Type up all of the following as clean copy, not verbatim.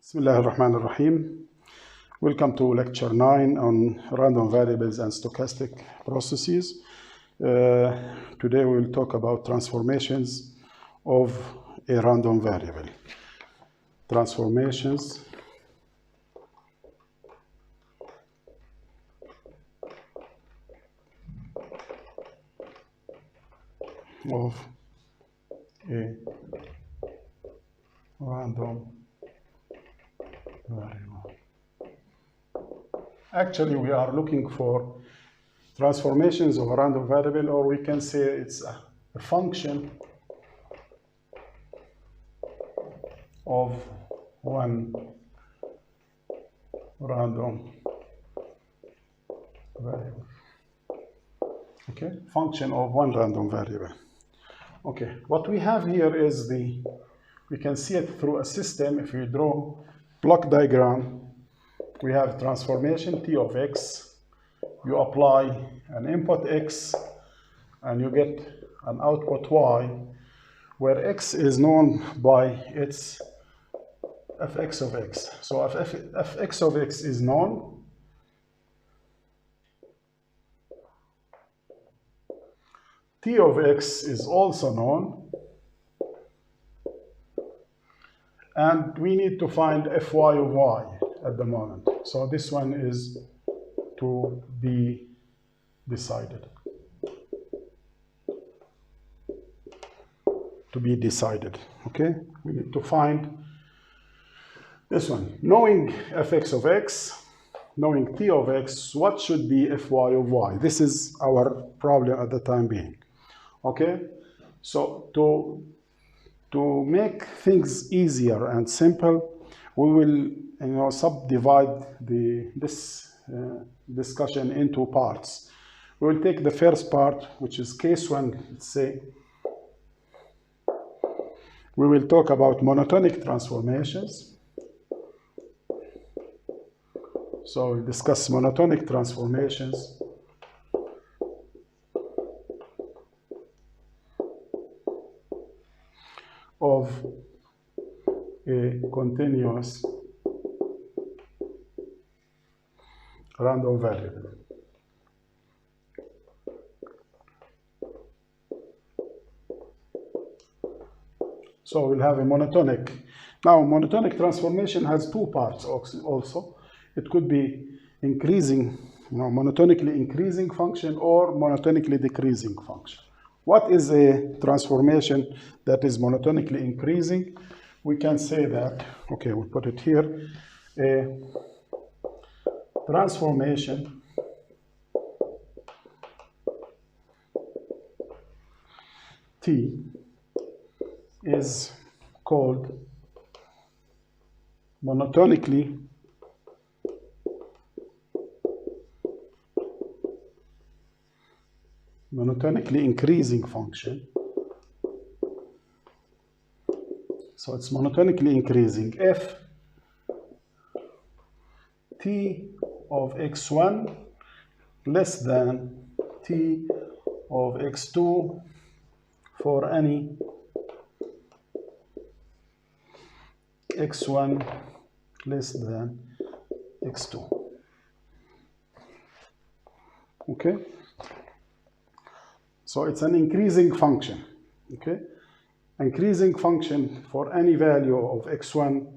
Bismillah ar-Rahman ar-Rahim. Welcome to lecture 9 on random variables and stochastic processes. Today we will talk about transformations of a random variable. Transformations of a random variable. Actually, we are looking for transformations of a random variable, or we can say it's a function of one random variable. Okay, function of one random variable. Okay, what we have here is we can see it through a system. If we draw block diagram, we have transformation T of X. You apply an input X and you get an output Y, where X is known by its fx of X. So if fx of X is known, T of X is also known, and we need to find Fy of Y at the moment. So this one is to be decided. Okay? We need to find this one. Knowing fx of X, knowing T of X, what should be Fy of Y? This is our problem at the time being. Okay? So to make things easier and simple, we will subdivide this discussion into parts. We will take the first part, which is case 1, let's say. We will talk about monotonic transformations. So we discuss monotonic transformations of a continuous random variable. So we'll have a monotonic. Now, monotonic transformation has two parts also. It could be increasing, monotonically increasing function or monotonically decreasing function. What is a transformation that is monotonically increasing? We can say that, okay, we'll put it here, a transformation T is called monotonically increasing function. So it's monotonically increasing if T of x1 less than T of x2 for any x1 less than x2. Okay? So it's an increasing function. Okay? Increasing function for any value of x1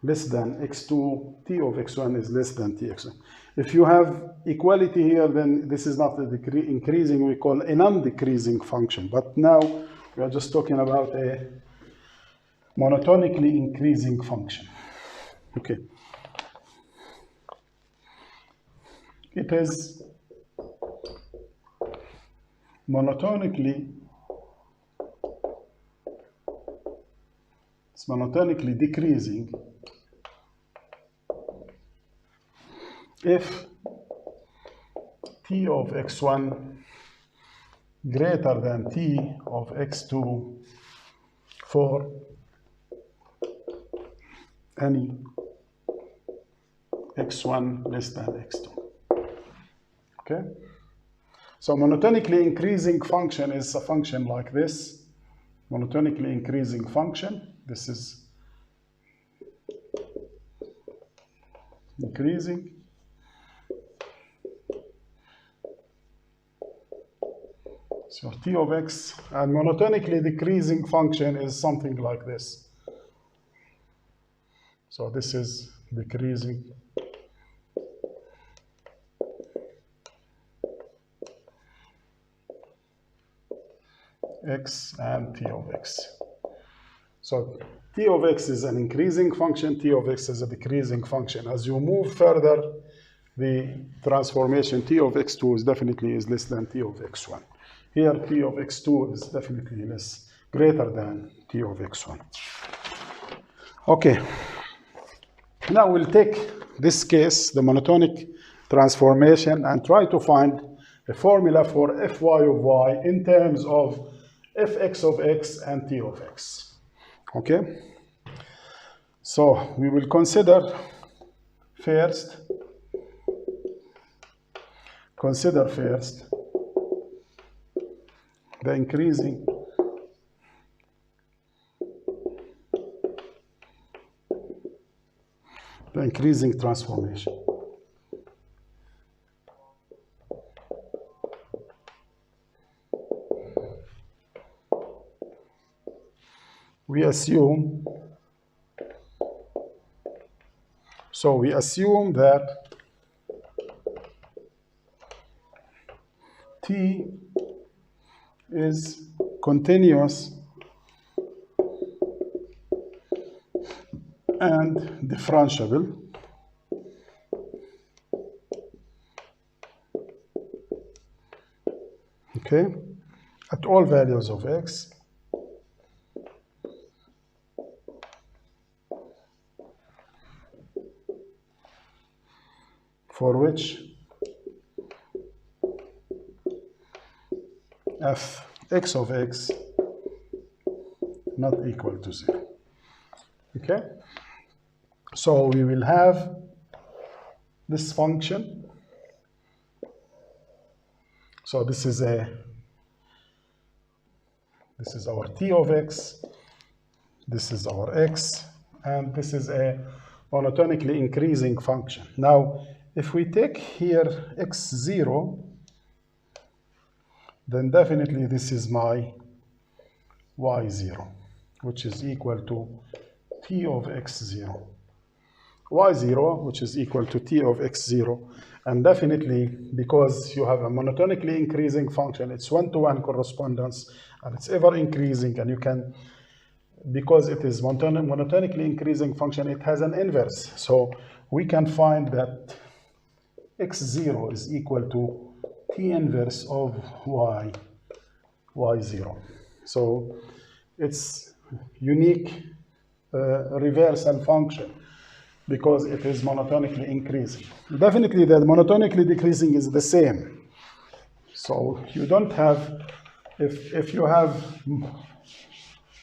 less than x2, T of x1 is less than Tx1. If you have equality here, then this is not a increasing, we call a non-decreasing function. But now we are just talking about a monotonically increasing function. Okay. It is monotonically decreasing if T of x1 greater than T of x2 for any x1 less than x2. Okay? So monotonically increasing function is a function like this. Monotonically increasing function. This is increasing. So t of x, and monotonically decreasing function is something like this. So this is decreasing x and t of x. So t of x is an increasing function, t of x is a decreasing function. As you move further, the transformation t of x2 is definitely less than t of x1. Here t of x2 is definitely greater than t of x1. Okay, now we'll take this case, the monotonic transformation, and try to find a formula for fy of y in terms of fx of x and t of x. Okay, so we will consider first the increasing transformation. We assume that t is continuous and differentiable okay, at all values of x for which fx of x not equal to 0. Okay? So we will have this function. So this is our t of x, this is our x, and this is a monotonically increasing function. Now, if we take here x0, then definitely this is my y0, which is equal to t of x0. y0, which is equal to t of x0. And definitely, because you have a monotonically increasing function, it's one-to-one correspondence, and it's ever increasing, and you can, because it is monotonically increasing function, it has an inverse. So we can find that x0 is equal to t inverse of y0. So it's unique reversal function because it is monotonically increasing. Definitely the monotonically decreasing is the same. So you don't have, if you have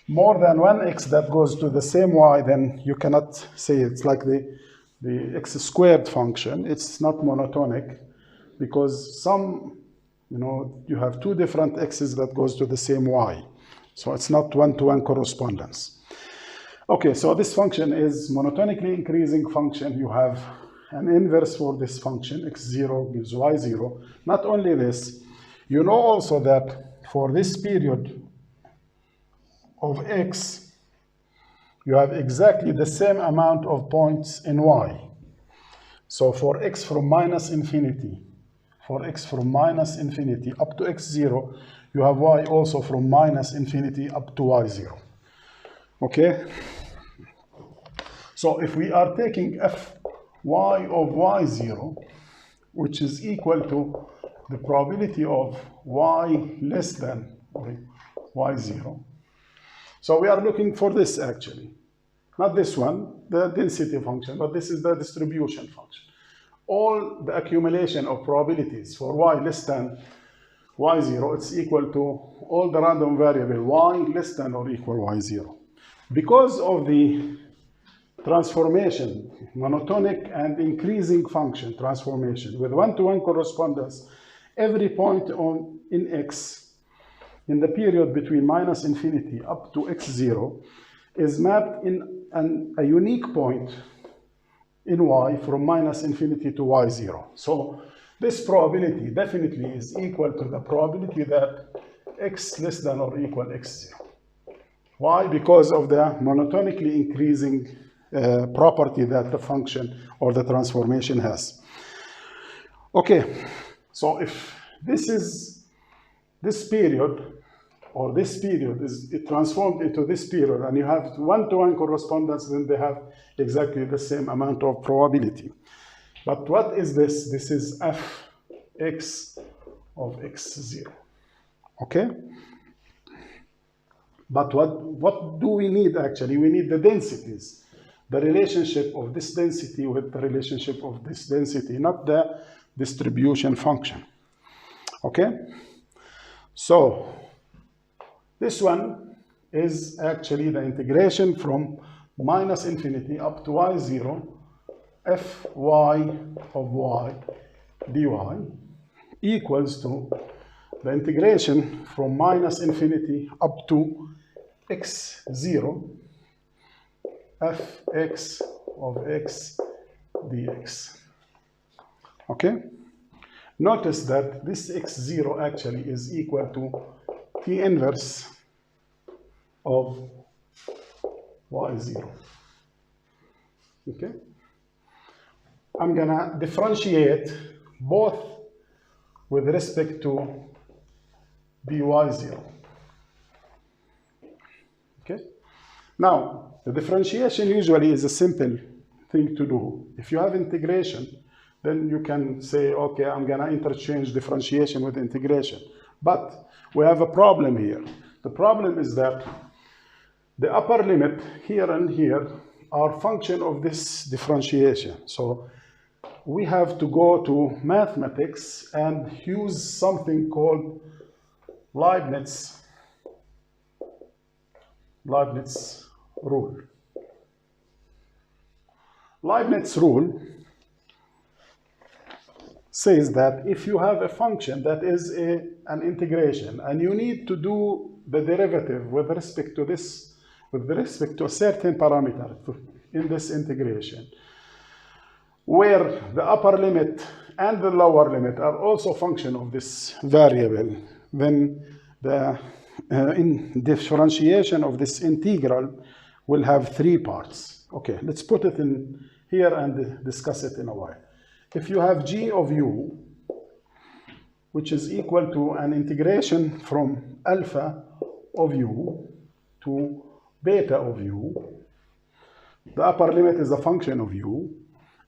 more than one x that goes to the same y, then you cannot say it's like the x squared function. It's not monotonic because you have two different x's that goes to the same y. So it's not one-to-one correspondence. Okay, so this function is monotonically increasing function. You have an inverse for this function, x0 gives y0. Not only this, you know also that for this period of x, you have exactly the same amount of points in y. So for x from minus infinity up to x0, you have y also from minus infinity up to y0. Okay? So if we are taking fy of y0, which is equal to the probability of y less than y0, so we are looking for this actually. Not this one, the density function, but this is the distribution function. All the accumulation of probabilities for y less than y0, it's equal to all the random variable y less than or equal y0. Because of the transformation, monotonic and increasing function transformation with one-to-one correspondence, every point in x in the period between minus infinity up to x0 is mapped in a unique point in y from minus infinity to y0. So this probability definitely is equal to the probability that x less than or equal x0. Why? Because of the monotonically increasing property that the function or the transformation has. Okay, so if this period or this period is transformed into this period and you have one-to-one correspondence, then they have exactly the same amount of probability. But what is this? This is fx of x0. Okay? But what do we need actually? We need the densities. The relationship of this density with the relationship of this density, not the distribution function. Okay? So this one is actually the integration from minus infinity up to y0 fy of y dy equals to the integration from minus infinity up to x0 fx of x dx. Okay? Notice that this x0 actually is equal to T inverse of y0. Okay? I'm gonna differentiate both with respect to dy0. Okay? Now, the differentiation usually is a simple thing to do. If you have integration, then you can say, okay, I'm gonna interchange differentiation with integration. But we have a problem here. The problem is that the upper limit here and here are function of this differentiation. So we have to go to mathematics and use something called Leibniz rule. Leibniz rule says that if you have a function that is an integration and you need to do the derivative with respect to this, with respect to a certain parameter in this integration, where the upper limit and the lower limit are also function of this variable, then the differentiation of this integral will have three parts. Okay, let's put it in here and discuss it in a while. If you have g of u, which is equal to an integration from alpha of u to beta of u, the upper limit is a function of u,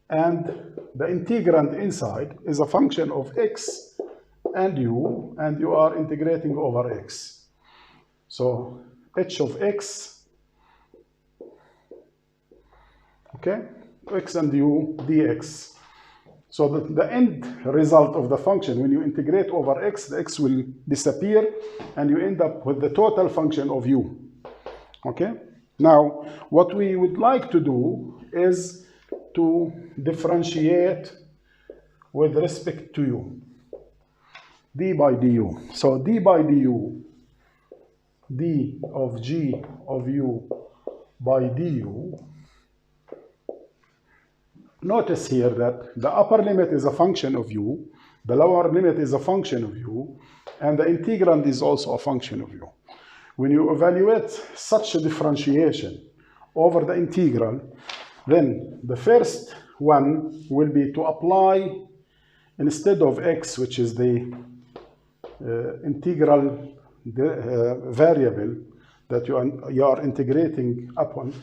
and the integrand inside is a function of x and you are integrating over x. So h of x, okay, x and u dx. So the end result of the function, when you integrate over x, the x will disappear and you end up with the total function of u. Okay? Now, what we would like to do is to differentiate with respect to u, d by du. So d by du, d of g of u by du. Notice here that the upper limit is a function of u, the lower limit is a function of u, and the integrand is also a function of u. When you evaluate such a differentiation over the integral, then the first one will be to apply, instead of x, which is the integral variable that you are integrating upon,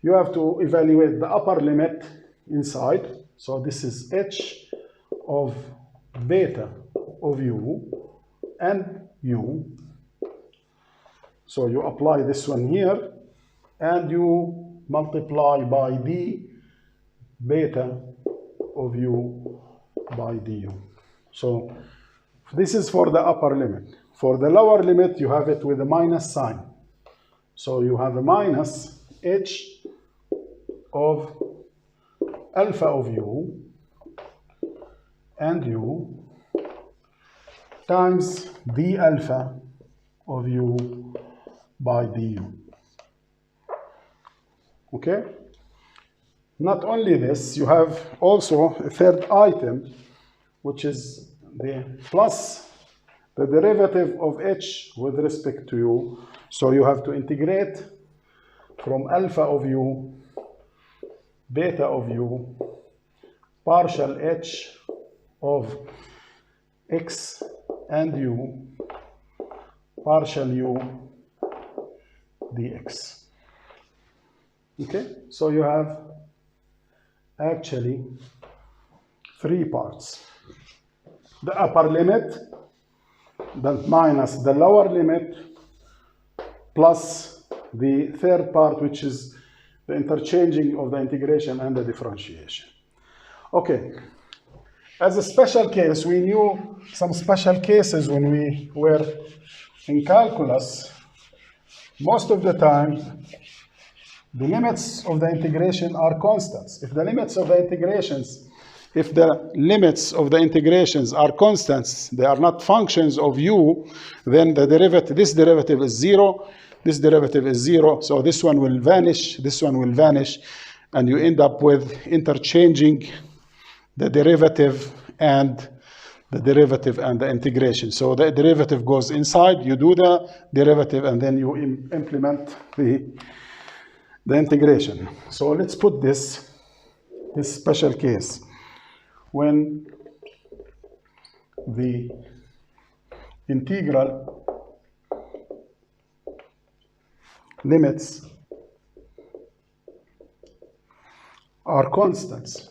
you have to evaluate the upper limit inside. So this is h of beta of u and u. So you apply this one here and you multiply by d beta of u by du. So this is for the upper limit. For the lower limit, you have it with a minus sign. So you have a minus h of alpha of u and u times d alpha of u by du. Okay? Not only this, you have also a third item, which is the plus the derivative of h with respect to u. So you have to integrate from alpha of u, beta of u, partial h of x and u, partial u dx. Okay, so you have actually three parts. The upper limit, then minus the lower limit, plus the third part, which is the interchanging of the integration and the differentiation. Okay, as a special case, we knew some special cases when we were in calculus. Most of the time, the limits of the integration are constants. If the limits of the integrations are constants, they are not functions of u, then the derivative, this derivative is zero, this derivative is zero, so this one will vanish, this one will vanish, and you end up with interchanging the derivative and the integration. So the derivative goes inside, you do the derivative, and then you implement the integration. So let's put this special case. When the integral limits are constants,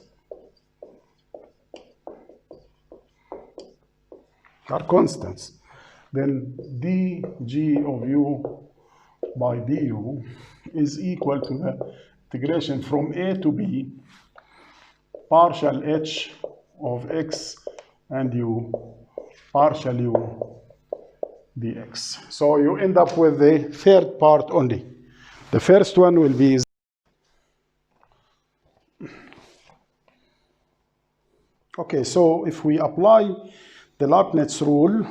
then dg of u by du is equal to the integration from a to b, partial h of x and u, partial u dx. So you end up with the third part only. The first one will be okay, so if we apply the Leibniz rule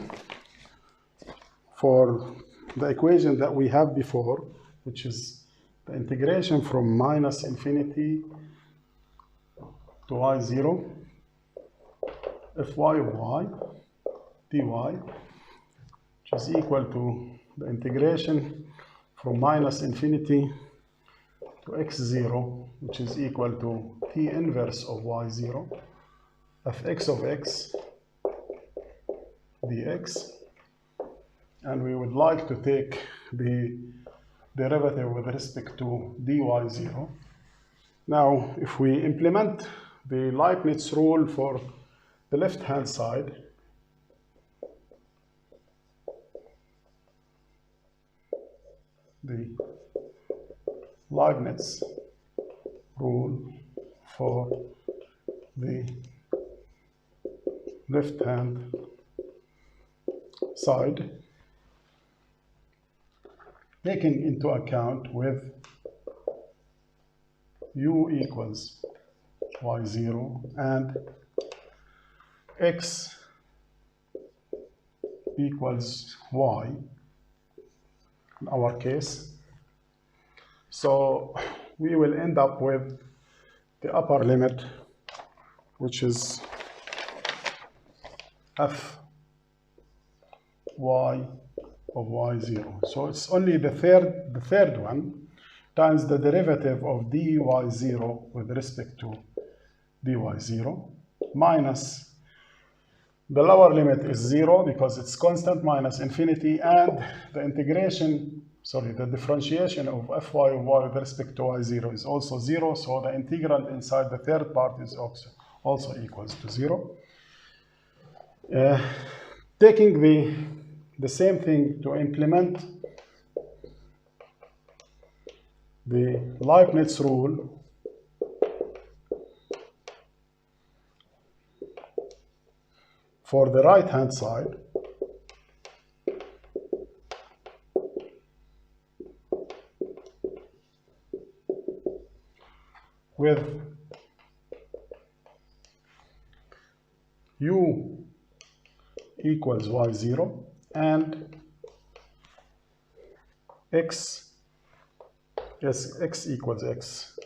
for the equation that we have before, which is the integration from minus infinity to y0, fy of y dy, which is equal to the integration from minus infinity to x0, which is equal to t inverse of y0, fx of x dx, and we would like to take the derivative with respect to dy0. Now, if we implement the Leibniz rule for the left-hand side, the Leibniz rule for the left-hand side, taking into account with u equals y0 and x equals y in our case. So we will end up with the upper limit, which is f y of y0. So it's only the third one times the derivative of dy0 with respect to dy0 minus the lower limit is 0 because it's constant, minus infinity, and the the differentiation of fy of y with respect to y0 is also 0, so the integral inside the third part is also equals to 0. Taking the same thing to implement the Leibniz rule for the right-hand side, with u equals y0 and x equals x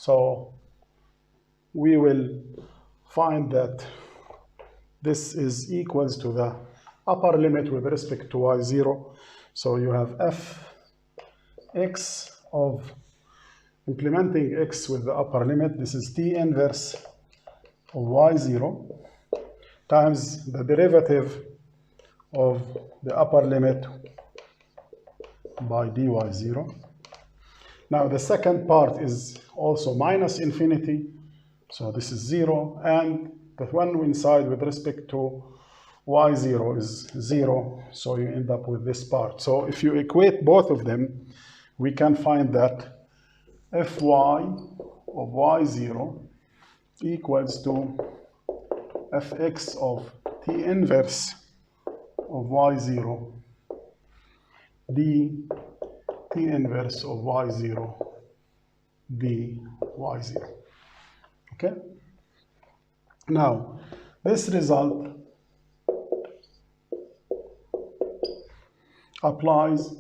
So we will find that this is equals to the upper limit with respect to y0. So you have fx of implementing x with the upper limit. This is t inverse of y0 times the derivative of the upper limit by dy0. Now the second part is also minus infinity, so this is 0, and the one inside with respect to y0 is 0, so you end up with this part. So if you equate both of them, we can find that fy of y0 equals to fx of t inverse of y0 d t inverse of y0 dy0. Okay? Now, this result applies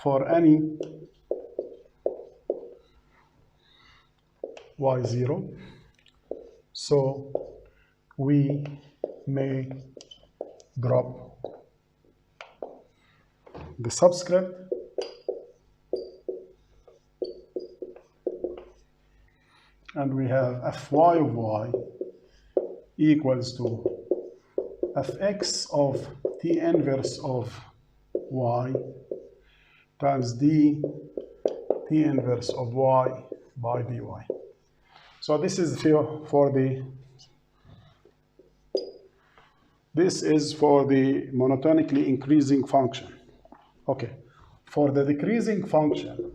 for any y0. So we may drop the subscript and we have fy of y equals to fx of t inverse of y times d t inverse of y by dy. So this is for the monotonically increasing function. Okay, for the decreasing function,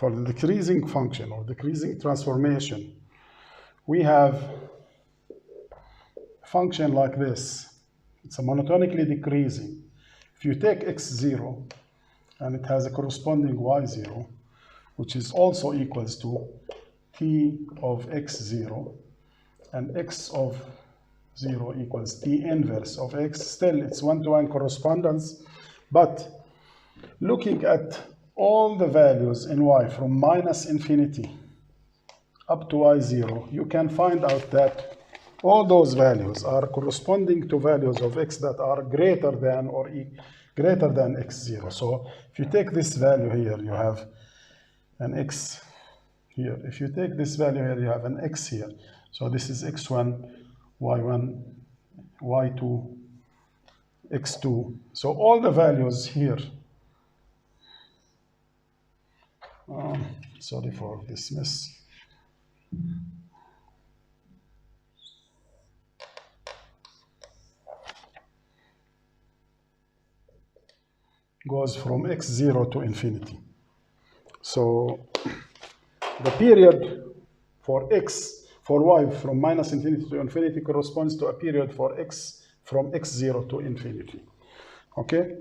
or decreasing transformation, we have a function like this. It's a monotonically decreasing. If you take x0 and it has a corresponding y0, which is also equals to t of x0, and x of 0 equals t inverse of x. Still, it's one-to-one correspondence, but looking at all the values in y from minus infinity up to y0, you can find out that all those values are corresponding to values of x that are greater than x0. So if you take this value here, you have an x here. If you take this value here, you have an x here. So this is x1, y1, y2, x2. So all the values here, sorry for this mess. Goes from x0 to infinity. So the period for y from minus infinity to infinity corresponds to a period for x from x0 to infinity. Okay?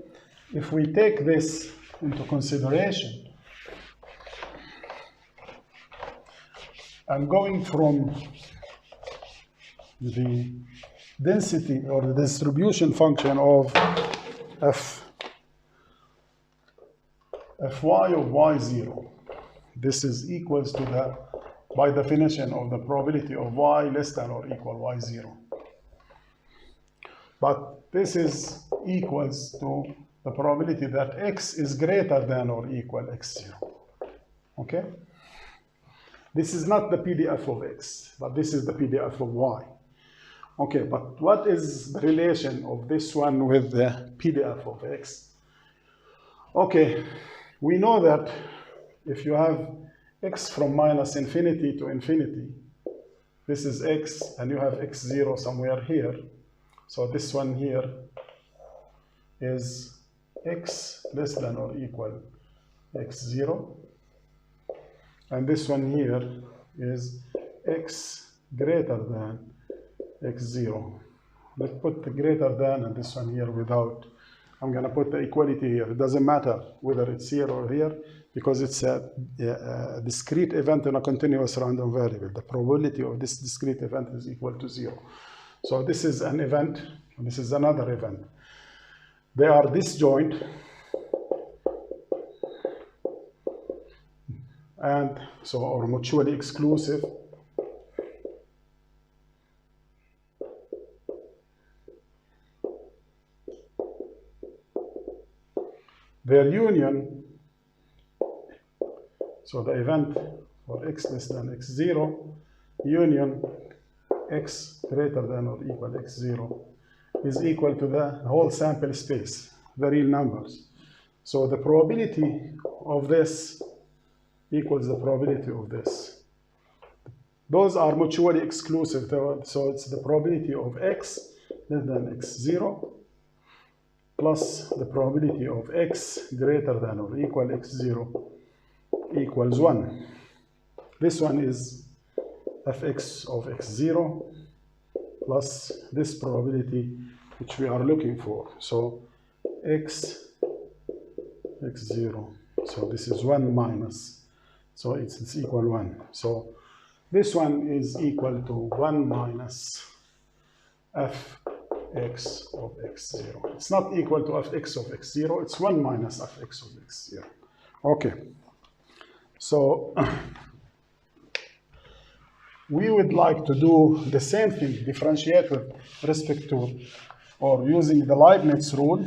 If we take this into consideration, I'm going from the density or the distribution function of fy of y0. This is equals to the, by definition, of the probability of y less than or equal y0. But this is equals to the probability that x is greater than or equal x0. Okay? This is not the PDF of x, but this is the PDF of y. Okay, but what is the relation of this one with the PDF of x? Okay, we know that if you have x from minus infinity to infinity, this is x, and you have x0 somewhere here. So this one here is x less than or equal x0. And this one here is x greater than x0. Let's put the greater than and this one here without. I'm going to put the equality here. It doesn't matter whether it's here or here because it's a discrete event in a continuous random variable. The probability of this discrete event is equal to 0. So this is an event, and this is another event. They are disjoint, and so or mutually exclusive. Their union, so the event for x less than x0, union x greater than or equal x0 is equal to the whole sample space, the real numbers. So the probability of this equals the probability of this. Those are mutually exclusive, so it's the probability of x less than x0 plus the probability of x greater than or equal x0 equals 1. This one is fx of x0 plus this probability which we are looking for. So x, x0. So this is 1 minus. So it's equal 1. So this one is equal to 1 minus fx of x0. It's not equal to fx of x0. It's 1 minus fx of x0. Okay. So we would like to do the same thing, differentiate with respect to, or using the Leibniz rule.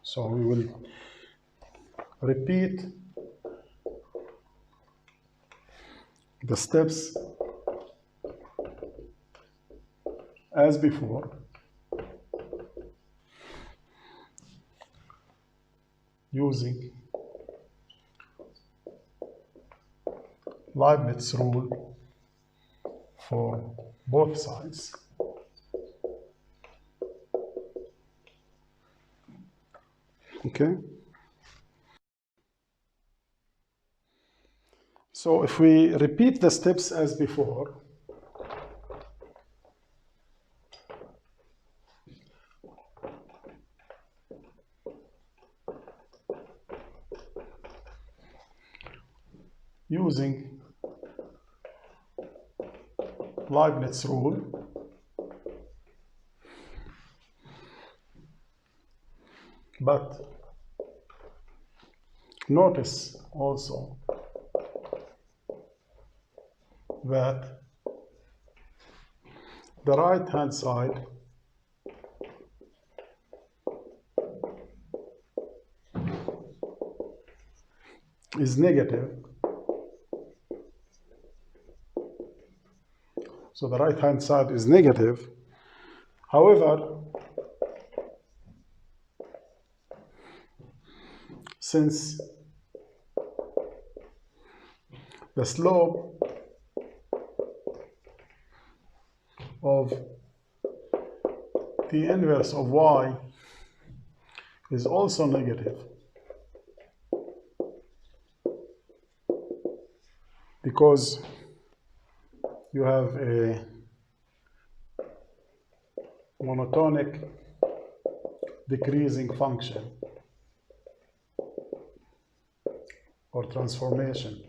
So we will repeat the steps as before, using Leibniz rule for both sides. Okay. So if we repeat the steps as before, using Leibniz rule, but notice also that the right-hand side is negative. So the right-hand side is negative. However, since the slope of the inverse of y is also negative, because you have a monotonic decreasing function or transformation.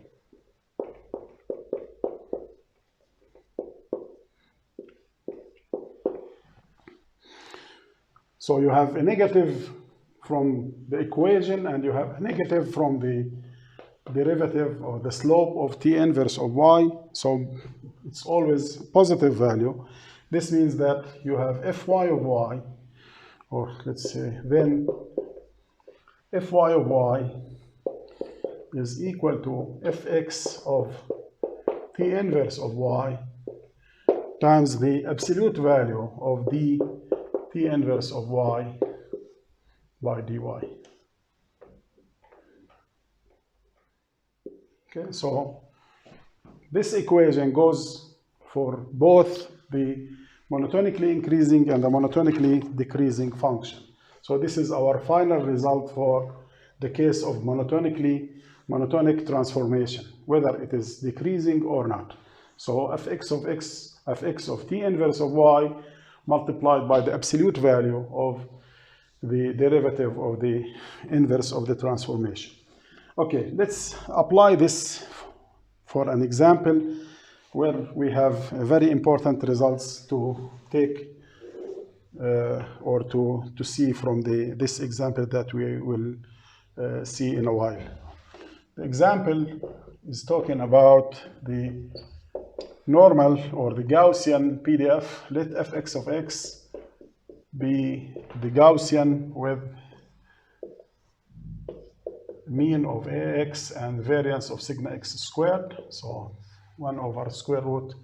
So you have a negative from the equation, and you have a negative from the derivative or the slope of t inverse of y. So it's always positive value. This means that you have fy of y, or let's say then fy of y is equal to fx of t inverse of y times the absolute value of the t inverse of y by dy. Okay, so this equation goes for both the monotonically increasing and the monotonically decreasing function. So this is our final result for the case of monotonic transformation, whether it is decreasing or not. So fx of t inverse of y multiplied by the absolute value of the derivative of the inverse of the transformation. Okay, let's apply this for an example where we have very important results to take or to see from this example that we will see in a while. The example is talking about the normal or the Gaussian PDF. Let fx of x be the Gaussian with mean of ax and variance of sigma x squared. So 1 over square root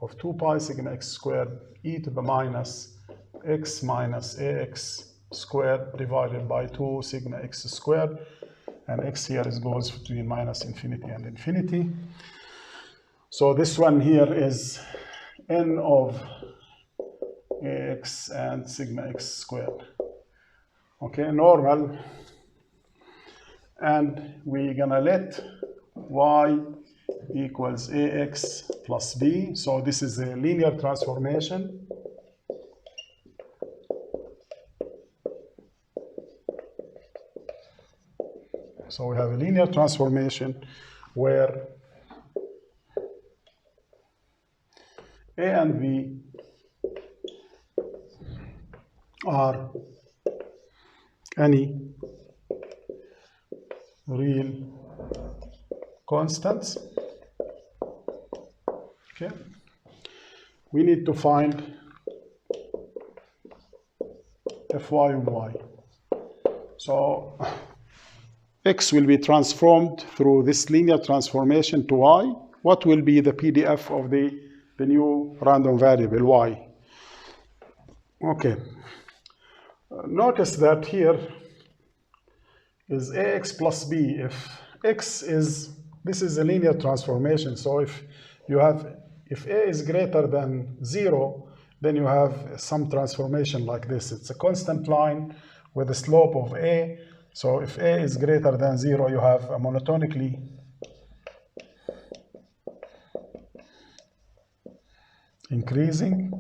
of 2 pi sigma x squared e to the minus x minus ax squared divided by 2 sigma x squared. And x here goes between minus infinity and infinity. So this one here is n of ax and sigma x squared. Okay, normal. And we're gonna let y equals ax plus b. So this is a linear transformation. So we have a linear transformation where a and b are any real constants. Okay. We need to find fy of y. So x will be transformed through this linear transformation to y. What will be the PDF of the new random variable y? Okay. Notice that here is ax plus b. If x is, this is a linear transformation, so if a is greater than 0, then you have some transformation like this. It's a constant line with a slope of a. So if a is greater than 0, you have a monotonically increasing.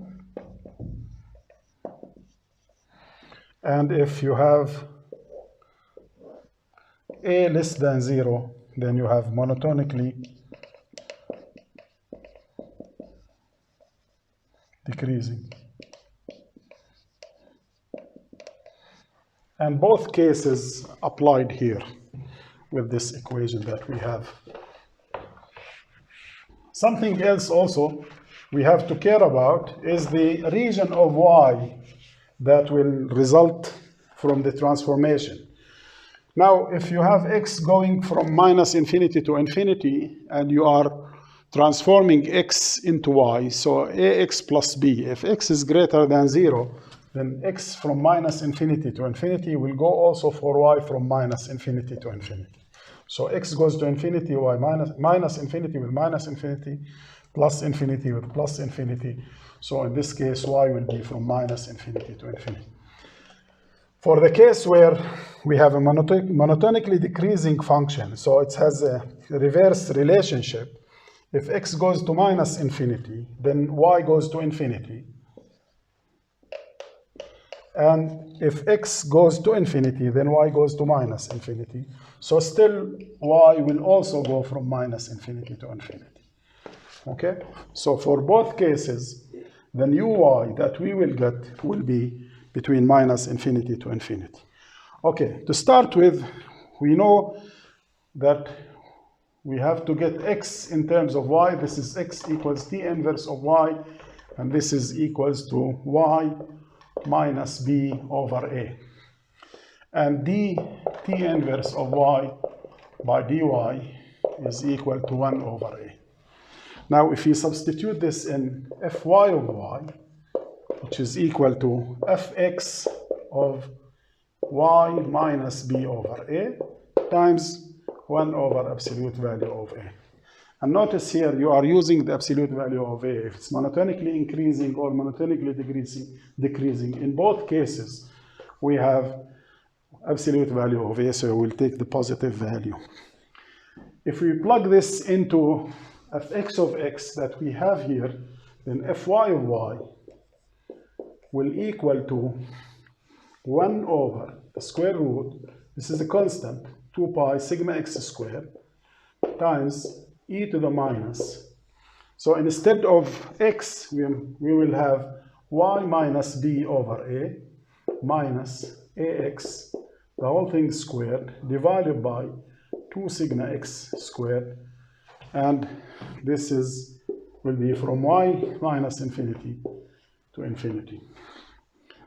And if you have a less than 0, then you have monotonically decreasing. And both cases applied here with this equation that we have. Something else also we have to care about is the region of y that will result from the transformation. Now, if you have x going from minus infinity to infinity, and you are transforming x into y, so ax plus b, if x is greater than 0, then x from minus infinity to infinity will go also for y from minus infinity to infinity. So x goes to infinity, y minus infinity with minus infinity, plus infinity with plus infinity. So in this case, y will be from minus infinity to infinity. For the case where we have a monotonically decreasing function, so it has a reverse relationship. If x goes to minus infinity, then y goes to infinity. And if x goes to infinity, then y goes to minus infinity. So still, y will also go from minus infinity to infinity. Okay? So for both cases, the new y that we will get will be between minus infinity to infinity. Okay, to start with, we know that we have to get x in terms of y. This is x equals t inverse of y, and this is equals to y minus b over a. And d t inverse of y by dy is equal to 1 over a. Now, if you substitute this in fy of y, which is equal to fx of y minus b over a times 1 over absolute value of a. And notice here you are using the absolute value of a. If it's monotonically increasing or monotonically decreasing, in both cases we have absolute value of a, so we'll take the positive value. If we plug this into fx of x that we have here, then fy of y will equal to 1 over the square root, this is a constant, 2 pi sigma x squared, times e to the minus So instead of x, we will have y minus b over a minus ax, the whole thing squared, divided by 2 sigma x squared. And this will be from y minus infinity to infinity.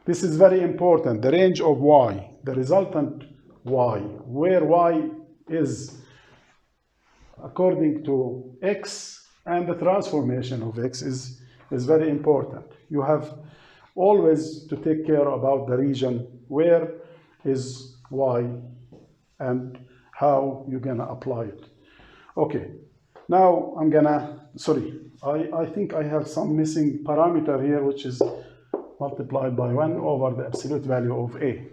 This is very important, the range of y, the resultant y, where y is according to x, and the transformation of x is very important. You have always to take care about the region where is y and how you're gonna apply it. Okay, now I'm gonna, I think I have some missing parameter here, which is multiplied by 1 over the absolute value of a.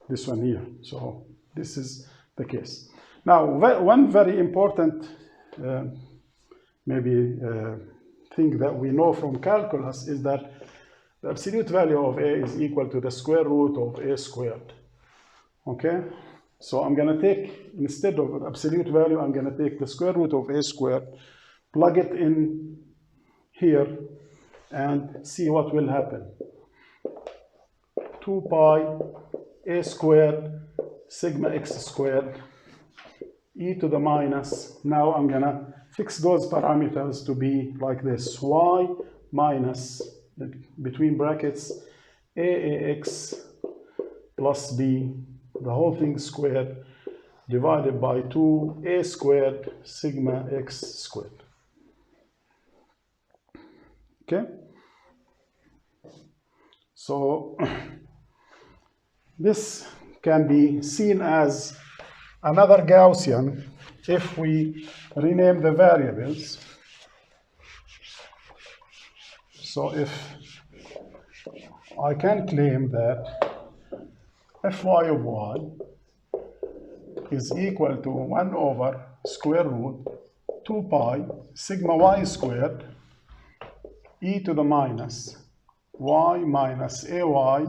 This one here. So this is the case. Now, one very important thing that we know from calculus is that the absolute value of a is equal to the square root of a squared. Okay? So I'm going to take, instead of absolute value, I'm going to take the square root of a squared, plug it in here, and see what will happen. 2 pi a squared sigma x squared e to the minus. Now I'm going to fix those parameters to be like this. Y minus, between brackets, ax plus b, the whole thing squared, divided by 2a squared sigma x squared. Okay? So this can be seen as another Gaussian if we rename the variables. So if I can claim that fy of y is equal to 1 over square root 2 pi sigma y squared e to the minus y minus ay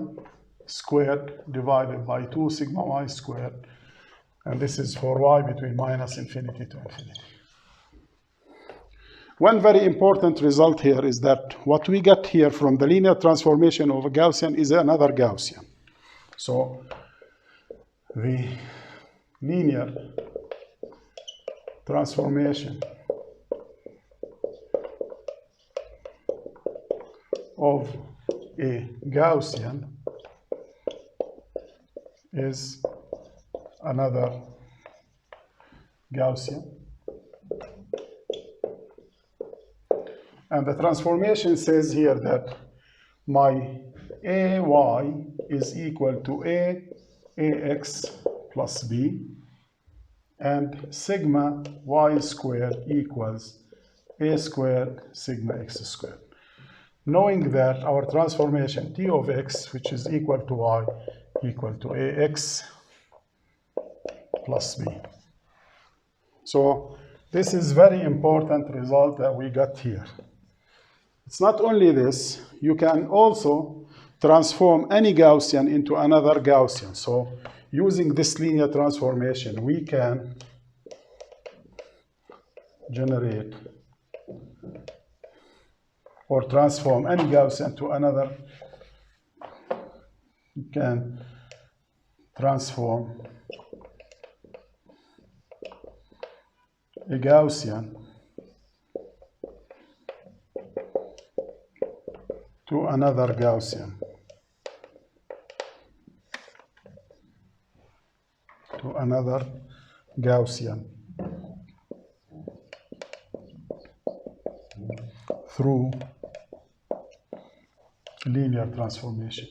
squared divided by 2 sigma y squared, and this is for y between minus infinity to infinity. One very important result here is that what we get here from the linear transformation of a Gaussian is another Gaussian. So the linear transformation of a Gaussian is another Gaussian. And the transformation says here that my ay is equal to ax plus b, and sigma y squared equals a squared sigma x squared. Knowing that our transformation t of x, which is equal to y, equal to ax plus b. So this is very important result that we got here. It's not only this, you can also transform any Gaussian into another Gaussian. So using this linear transformation, we can generate or transform any Gaussian to another. You can transform a Gaussian to another Gaussian, through linear transformation.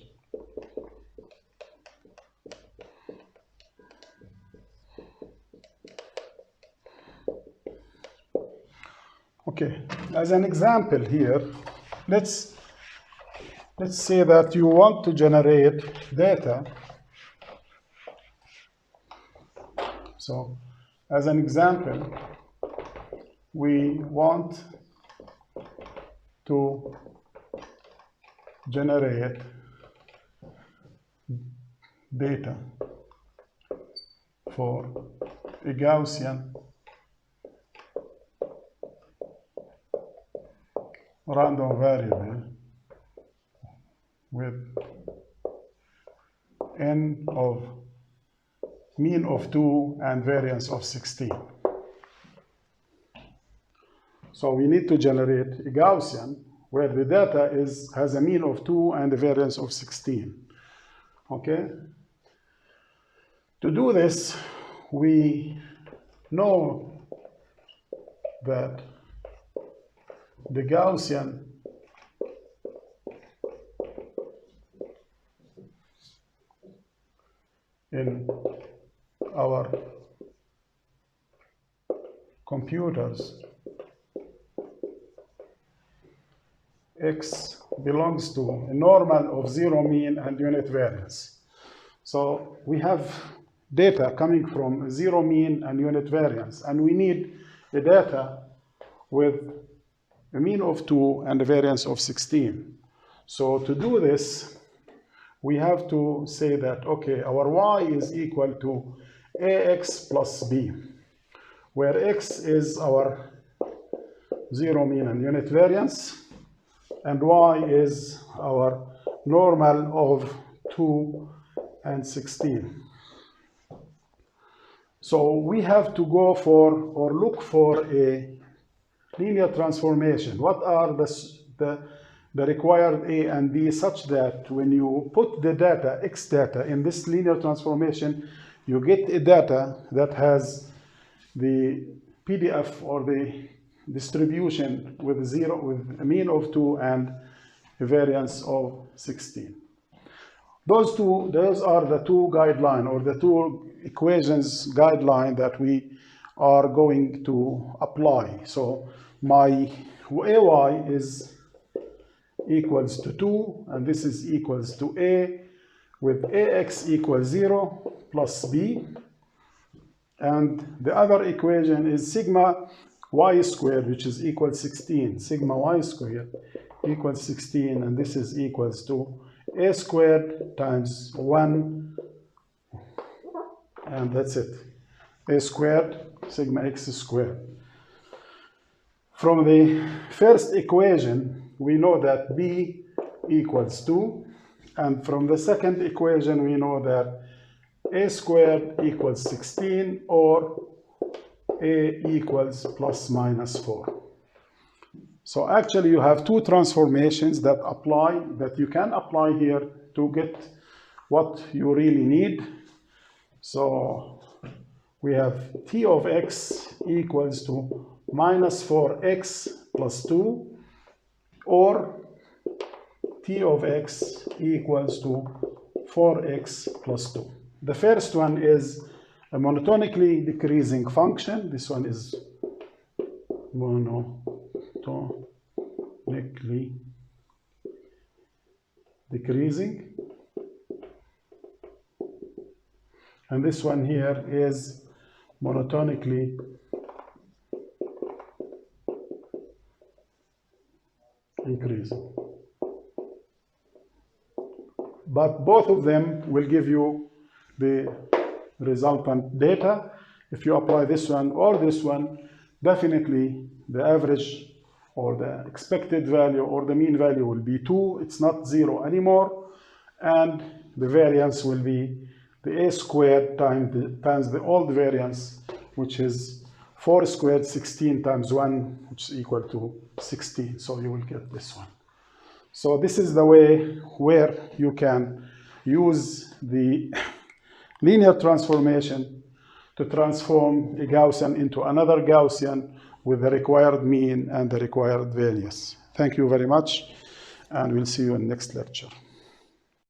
Okay, as an example here, let's say that you want to generate data. So as an example, we want to generate data for a Gaussian random variable with n of mean of 2 and variance of 16. So we need to generate a Gaussian where the data has a mean of 2 and a variance of 16. Okay? To do this, we know that the Gaussian in our computers X belongs to a normal of 0 mean and unit variance. So we have data coming from 0 mean and unit variance, and we need a data with a mean of 2 and a variance of 16. So to do this, we have to say that, okay, our y is equal to ax plus b, where x is our 0 mean and unit variance, and y is our normal of 2 and 16. So we have to go for or look for a linear transformation. What are the required a and b such that when you put the data, x data, in this linear transformation, you get a data that has the PDF or the distribution with a mean of 2 and a variance of 16. Those are the two guidelines or the two equations guideline that we are going to apply. So my ay is equals to 2, and this is equals to a, with ax equals 0 plus b. And the other equation is sigma y squared, which is equal 16. Sigma y squared equals 16, and this is equals to a squared times 1, and that's it. A squared sigma x squared. From the first equation, we know that b equals 2, and from the second equation, we know that a squared equals 16, or a equals plus minus 4. So actually you have two transformations that you can apply here to get what you really need. So we have t of x equals to minus 4x plus 2, or t of x equals to 4x plus 2. The first one is a monotonically decreasing function. This one is monotonically decreasing. And this one here is monotonically increasing. But both of them will give you the resultant data. If you apply this one or this one, definitely the average or the expected value or the mean value will be 2. It's not 0 anymore. And the variance will be the a squared times the old variance, which is 4 squared 16 times 1, which is equal to 16. So you will get this one. So this is the way where you can use the linear transformation to transform a Gaussian into another Gaussian with the required mean and the required variance. Thank you very much, and we'll see you in the next lecture.